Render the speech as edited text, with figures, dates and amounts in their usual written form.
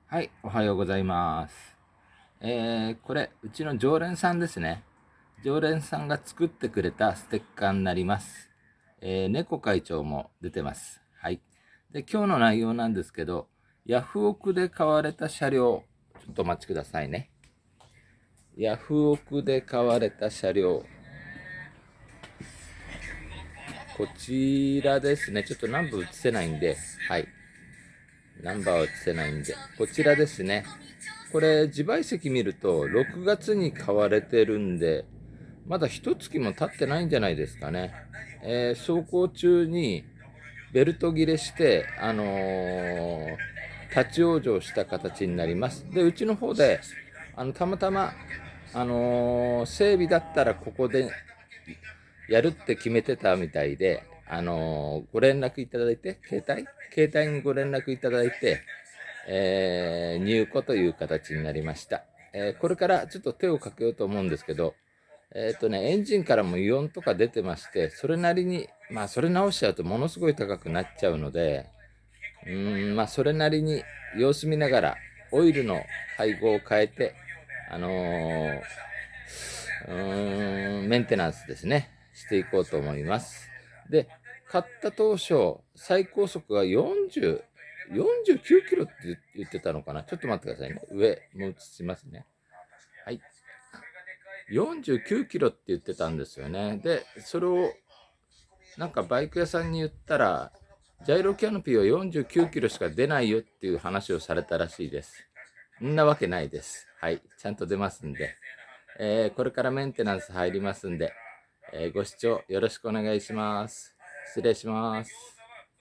はい、おはようございます。これ、うちの常連さんですね。常連さんが作ってくれたステッカーになります。猫会長も出てます。はい。で、今日の内容なんですけど、ヤフオクで買われた車両、ちょっとお待ちくださいね。ヤフオクで買われた車両、こちらですね。ちょっとナンバー映せないんで、はい。ナンバーは映せないんで、こちらですね。これ、自賠責見ると、6月に買われてるんで、まだ一月も経ってないんじゃないですかね。走行中にベルト切れして、立ち往生した形になります。で、うちの方で、たまたま、整備だったらここでやるって決めてたみたいで、ご連絡いただいて、携帯にご連絡いただいて、入庫という形になりました。これからちょっと手をかけようと思うんですけど、エンジンからも油温とか出てまして、それなりに、まあ、それ直しちゃうとものすごい高くなっちゃうので、まあ、それなりに様子見ながら、オイルの配合を変えて、あのーメンテナンスですね、していこうと思います。で、買った当初、最高速が49キロって言ってたのかな。ちょっと待ってくださいね。上、もう映しますね。はい。49キロって言ってたんですよね。で、それをなんかバイク屋さんに言ったら、ジャイロキャノピーは49キロしか出ないよっていう話をされたらしいです。そんなわけないです。はい。ちゃんと出ますんで。これからメンテナンス入りますんで、ご視聴よろしくお願いします。失礼します。